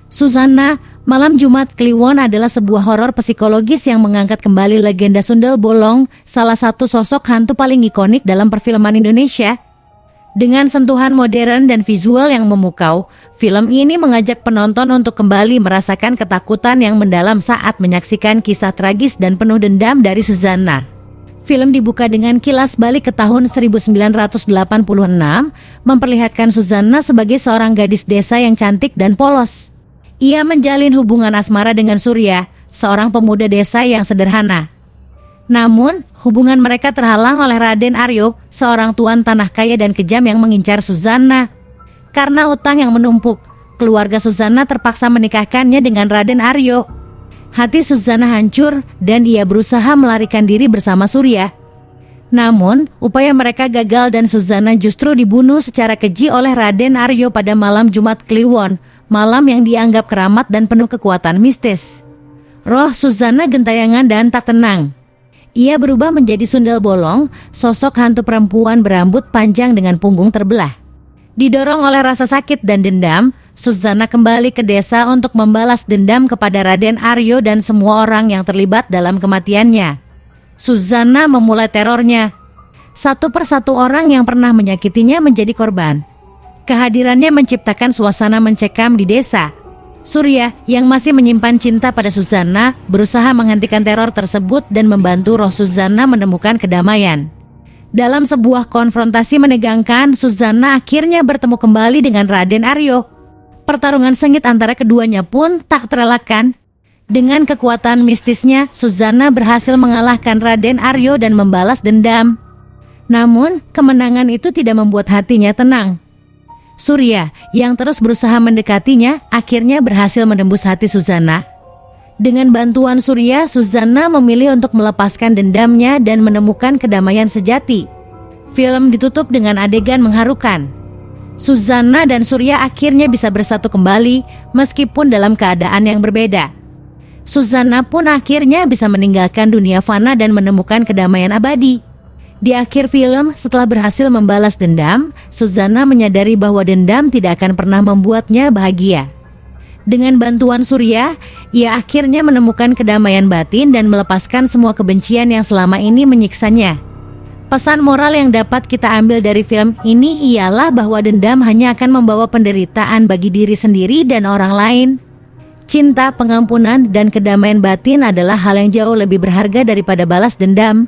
Susanna, Malam Jumat Kliwon adalah sebuah horor psikologis yang mengangkat kembali legenda Sundel Bolong, salah satu sosok hantu paling ikonik dalam perfilman Indonesia. Dengan sentuhan modern dan visual yang memukau, film ini mengajak penonton untuk kembali merasakan ketakutan yang mendalam saat menyaksikan kisah tragis dan penuh dendam dari Susanna. Film dibuka dengan kilas balik ke tahun 1986, memperlihatkan Susanna sebagai seorang gadis desa yang cantik dan polos. Ia menjalin hubungan asmara dengan Surya, seorang pemuda desa yang sederhana. Namun, hubungan mereka terhalang oleh Raden Aryo, seorang tuan tanah kaya dan kejam yang mengincar Susanna. Karena utang yang menumpuk, keluarga Susanna terpaksa menikahkannya dengan Raden Aryo. Hati Susanna hancur dan ia berusaha melarikan diri bersama Surya. Namun, upaya mereka gagal dan Susanna justru dibunuh secara keji oleh Raden Aryo pada malam Jumat Kliwon, malam yang dianggap keramat dan penuh kekuatan mistis. Roh Susanna gentayangan dan tak tenang. Ia berubah menjadi Sundel Bolong, sosok hantu perempuan berambut panjang dengan punggung terbelah. Didorong oleh rasa sakit dan dendam, Susanna kembali ke desa untuk membalas dendam kepada Raden Aryo dan semua orang yang terlibat dalam kematiannya. Susanna memulai terornya. Satu persatu orang yang pernah menyakitinya menjadi korban. Kehadirannya menciptakan suasana mencekam di desa. Surya, yang masih menyimpan cinta pada Susanna, berusaha menghentikan teror tersebut dan membantu roh Susanna menemukan kedamaian. Dalam sebuah konfrontasi menegangkan, Susanna akhirnya bertemu kembali dengan Raden Aryo. Pertarungan sengit antara keduanya pun tak terelakkan. Dengan kekuatan mistisnya, Susanna berhasil mengalahkan Raden Aryo dan membalas dendam. Namun, kemenangan itu tidak membuat hatinya tenang. Surya, yang terus berusaha mendekatinya, akhirnya berhasil menembus hati Susanna. Dengan bantuan Surya, Susanna memilih untuk melepaskan dendamnya dan menemukan kedamaian sejati. Film ditutup dengan adegan mengharukan. Susanna dan Surya akhirnya bisa bersatu kembali, meskipun dalam keadaan yang berbeda. Susanna pun akhirnya bisa meninggalkan dunia fana dan menemukan kedamaian abadi. Di akhir film, setelah berhasil membalas dendam, Susanna menyadari bahwa dendam tidak akan pernah membuatnya bahagia. Dengan bantuan Surya, ia akhirnya menemukan kedamaian batin dan melepaskan semua kebencian yang selama ini menyiksanya. Pesan moral yang dapat kita ambil dari film ini ialah bahwa dendam hanya akan membawa penderitaan bagi diri sendiri dan orang lain. Cinta, pengampunan, dan kedamaian batin adalah hal yang jauh lebih berharga daripada balas dendam.